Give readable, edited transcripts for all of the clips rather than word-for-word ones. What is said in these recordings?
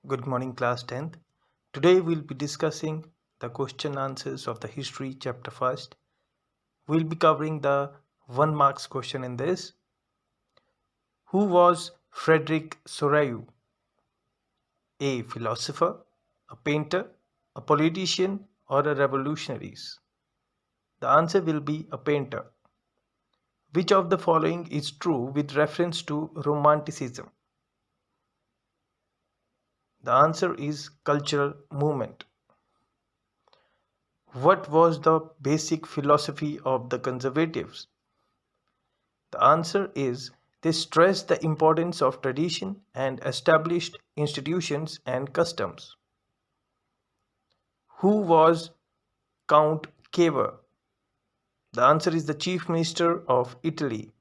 Good morning, class 10th. Today we'll be discussing the question answers of the history chapter first. We'll be covering the 1 marks question in this. Who was Frederick Sorayu? A philosopher, a painter, a politician, or a revolutionary? The answer will be a painter. Which of the following is true with reference to Romanticism? The answer is cultural movement. What was the basic philosophy of the conservatives? The answer is they stressed the importance of tradition and established institutions and customs. Who was Count Cavour? The answer is the Chief Minister of Italy.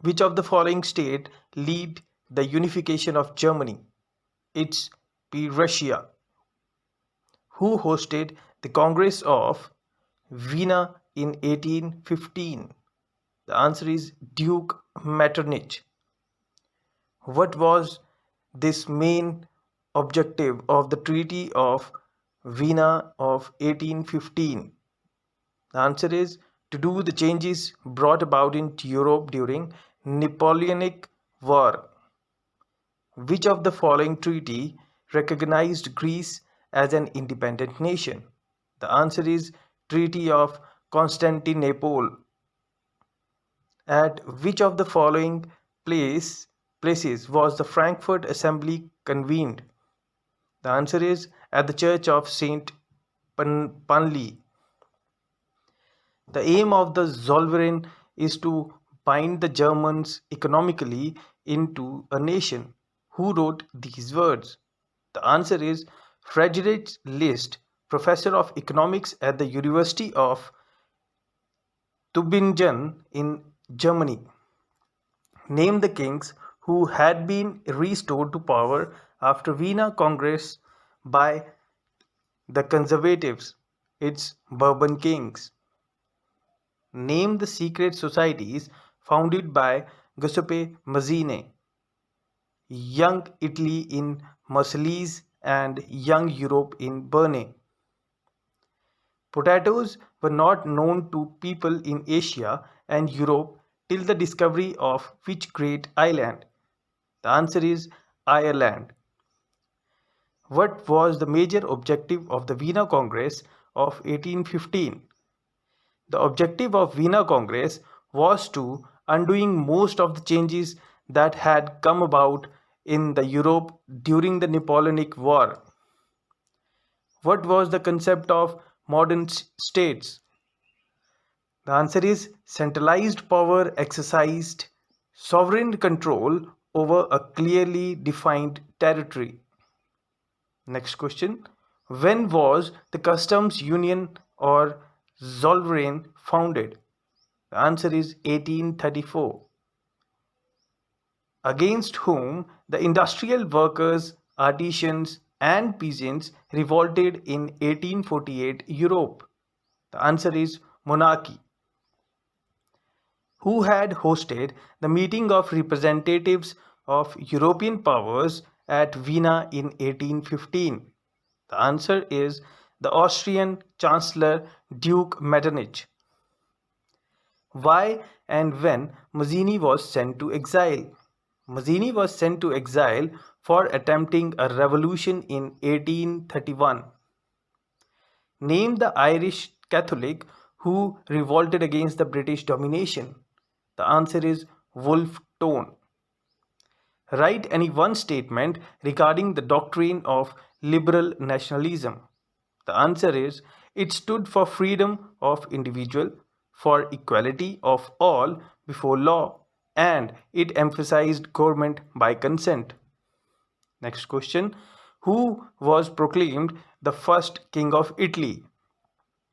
Which of the following state led the unification of Germany? It's P. Russia. Who hosted the Congress of Vienna in 1815? The answer is Duke Metternich. What was this main objective of the Treaty of Vienna of 1815? The answer is to do the changes brought about in Europe during Napoleonic War. Which of the following treaty recognized Greece as an independent nation? The answer is Treaty of Constantinople. At which of the following places was the Frankfurt Assembly convened? The answer is at the Church of St. Panli. The aim of the Zollverein is to bind the Germans economically into a nation. Who wrote these words? The answer is Friedrich List, professor of economics at the University of Tübingen in Germany. Name the kings who had been restored to power after Vienna Congress by the conservatives. It's Bourbon kings. Name the secret societies founded by Giuseppe Mazzini. Young Italy in Marseilles and Young Europe in Berne. Potatoes were not known to people in Asia and Europe till the discovery of which great island? The answer is Ireland. What was the major objective of the Vienna Congress of 1815? The objective of Vienna Congress was to undoing most of the changes that had come about in the Europe during the Napoleonic War. What was the concept of modern states? The answer is centralized power exercised sovereign control over a clearly defined territory. Next question. When was the Customs Union or Zollverein founded? The answer is 1834. Against whom the industrial workers, artisans, and peasants revolted in 1848 Europe? The answer is monarchy. Who had hosted the meeting of representatives of European powers at Vienna in 1815? The answer is the Austrian Chancellor Duke Metternich. Why and when Mazzini was sent to exile? Mazzini was sent to exile for attempting a revolution in 1831. Name the Irish Catholic who revolted against the British domination. The answer is Wolfe Tone. Write any one statement regarding the doctrine of liberal nationalism. The answer is it stood for freedom of individual, for equality of all before law, and it emphasized government by consent. Next question. Who was proclaimed the first king of Italy?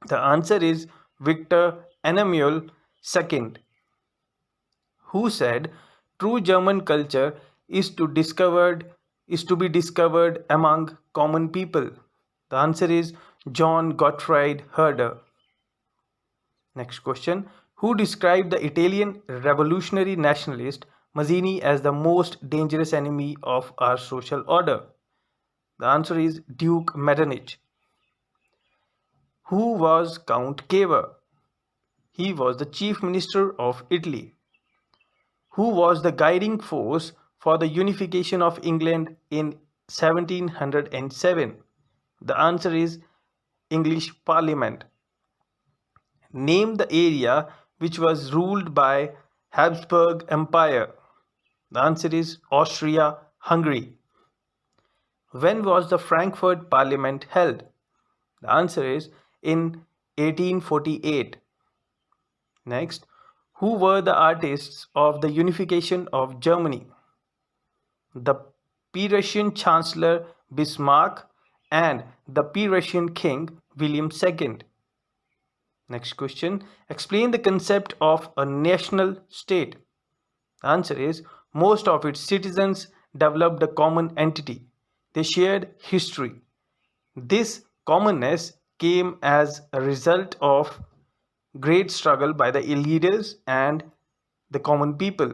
The answer is Victor Emmanuel II. Who said true German culture is to be discovered among common people? The answer is John Gottfried Herder. Next question. Who described the Italian revolutionary nationalist Mazzini as the most dangerous enemy of our social order? The answer is Duke Metternich. Who was Count Cavour? He was the Chief Minister of Italy. Who was the guiding force for the unification of England in 1707? The answer is English Parliament. Name the area which was ruled by Habsburg Empire. The answer is Austria-Hungary. When was the Frankfurt Parliament held? The answer is in 1848. Next, who were the artists of the unification of Germany? The Prussian Chancellor Bismarck and the Prussian King William II. Next question, explain the concept of a national state. The answer is most of its citizens developed a common entity. They shared history. This commonness came as a result of great struggle by the leaders and the common people.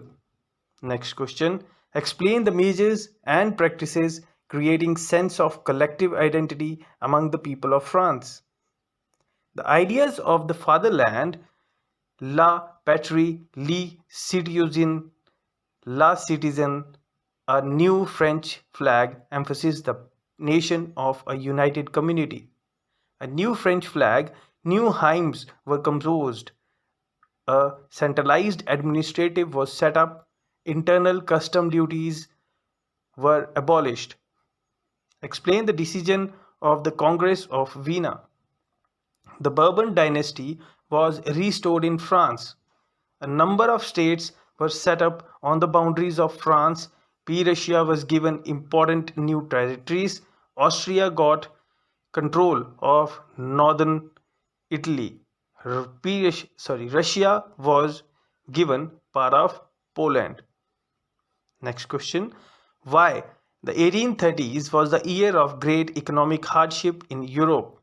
Next question, explain the measures and practices creating sense of collective identity among the people of France. The ideas of the fatherland, la patrie, le citoyen, la citizen, a new French flag emphasizes the nation of a united community. A new French flag, new hymns were composed, a centralized administrative was set up, internal custom duties were abolished. Explain the decision of the Congress of Vienna. The Bourbon dynasty was restored in France. A number of states were set up on the boundaries of France. Prussia was given important new territories. Austria got control of northern Italy. Russia was given part of Poland. Next question. Why the 1830s was the year of great economic hardship in Europe?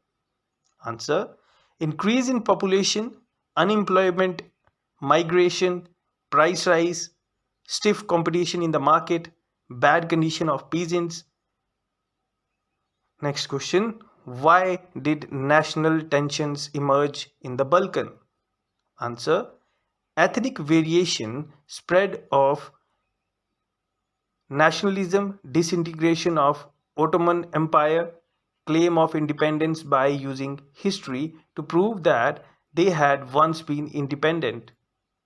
Answer. Increase in population, unemployment, migration, price rise, stiff competition in the market, bad condition of peasants. Next question. Why did national tensions emerge in the Balkan? Answer. Ethnic variation, spread of nationalism, disintegration of Ottoman Empire, claim of independence by using history to prove that they had once been independent.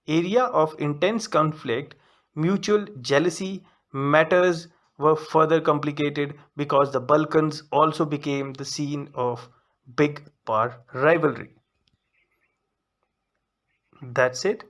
Area of intense conflict, mutual jealousy, matters were further complicated because the Balkans also became the scene of big power rivalry. That's it.